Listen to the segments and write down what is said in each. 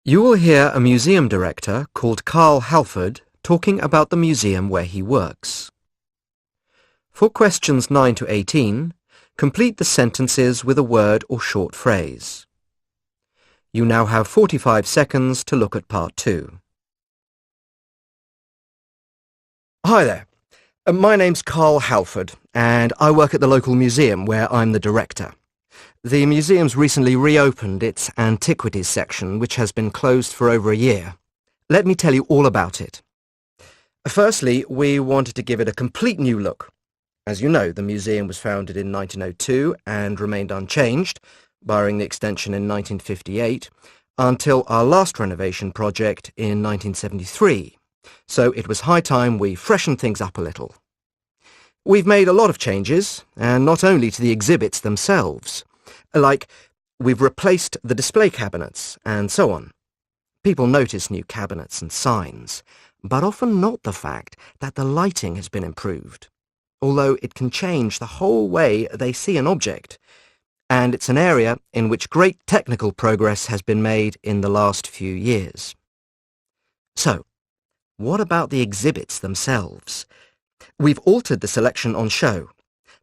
You will hear a museum director called Carl Halford talking about the museum where he works. For questions 9 to 18, complete the sentences with a word or short phrase. You now have 45 seconds to look at part 2. Hi there. My name's Carl Halford, and I work at the local museum where I'm the director. The museum's recently reopened its antiquities section, which has been closed for over a year. Let me tell you all about it. Firstly, we wanted to give it a complete new look. As you know, the museum was founded in 1902 and remained unchanged, barring the extension in 1958, until our last renovation project in 1973. So it was high time we freshened things up a little. We've made a lot of changes, and not only to the exhibits themselves. Like, we've replaced the display cabinets, and so on. People notice new cabinets and signs, but often not the fact that the lighting has been improved, although it can change the whole way they see an object, and it's an area in which great technical progress has been made in the last few years. So, what about the exhibits themselves? We've altered the selection on show.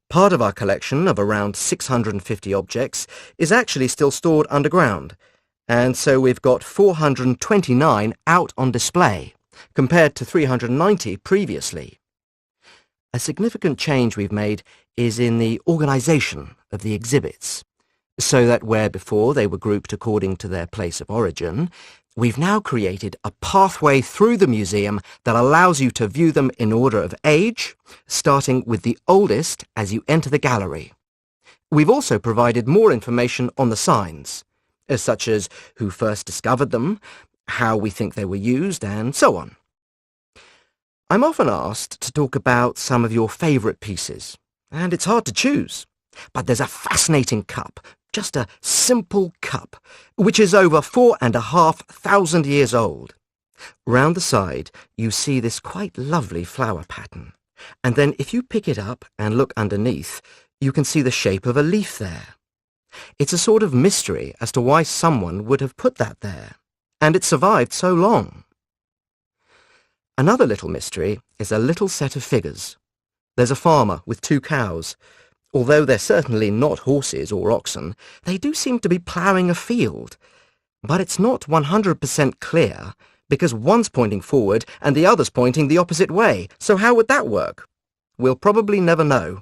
Part of our collection of around 650 objects is actually still stored underground, and so we've got 429 out on display, compared to 390 previously. A significant change we've made is in the organisation of the exhibits, so that where before they were grouped according to their place of origin, we've now created a pathway through the museum that allows you to view them in order of age, starting with the oldest as you enter the gallery. We've also provided more information on the signs, such as who first discovered them, how we think they were used, and so on. I'm often asked to talk about some of your favourite pieces, and it's hard to choose. But there's a fascinating cup, just a simple cup, which is over 4,500 years old. Round the side, you see this quite lovely flower pattern, and then if you pick it up and look underneath, you can see the shape of a leaf there. It's a sort of mystery as to why someone would have put that there, and it survived so long. Another little mystery is a little set of figures. There's a farmer with 2 cows. Although they're certainly not horses or oxen, they do seem to be ploughing a field. But it's not 100% clear, because one's pointing forward and the other's pointing the opposite way, so how would that work? We'll probably never know.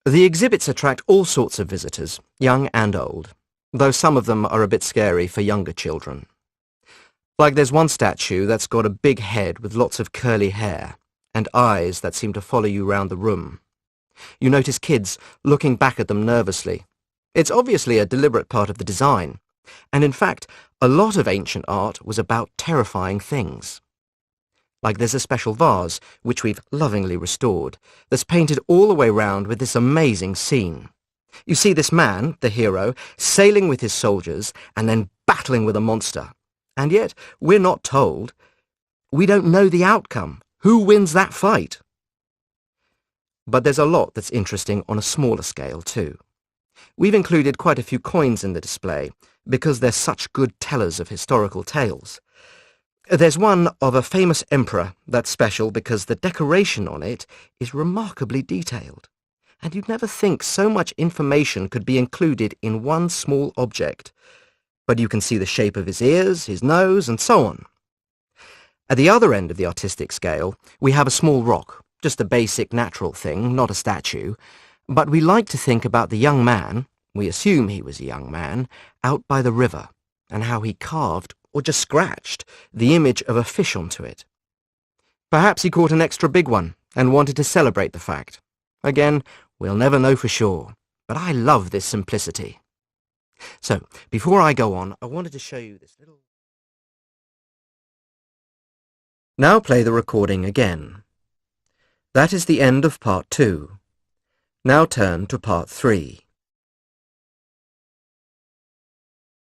The exhibits attract all sorts of visitors, young and old, though some of them are a bit scary for younger children. Like there's one statue that's got a big head with lots of curly hair, and eyes that seem to follow you round the room. You notice kids looking back at them nervously. It's obviously a deliberate part of the design, and in fact, a lot of ancient art was about terrifying things. Like there's a special vase, which we've lovingly restored, that's painted all the way round with this amazing scene. You see this man, the hero, sailing with his soldiers and then battling with a monster. And yet, we're not told. We don't know the outcome. Who wins that fight? But there's a lot that's interesting on a smaller scale too. We've included quite a few coins in the display because they're such good tellers of historical tales. There's one of a famous emperor that's special because the decoration on it is remarkably detailed, and you'd never think so much information could be included in one small object. But you can see the shape of his ears, his nose, and so on. At the other end of the artistic scale, we have a small rock. Just a basic natural thing, not a statue, but we like to think about the young man, we assume he was a young man, out by the river, and how he carved, or just scratched, the image of a fish onto it. Perhaps he caught an extra big one, and wanted to celebrate the fact. Again, we'll never know for sure, but I love this simplicity. So, before I go on, I wanted to show you this little... Now play the recording again. That is the end of part 2. Now turn to part 3.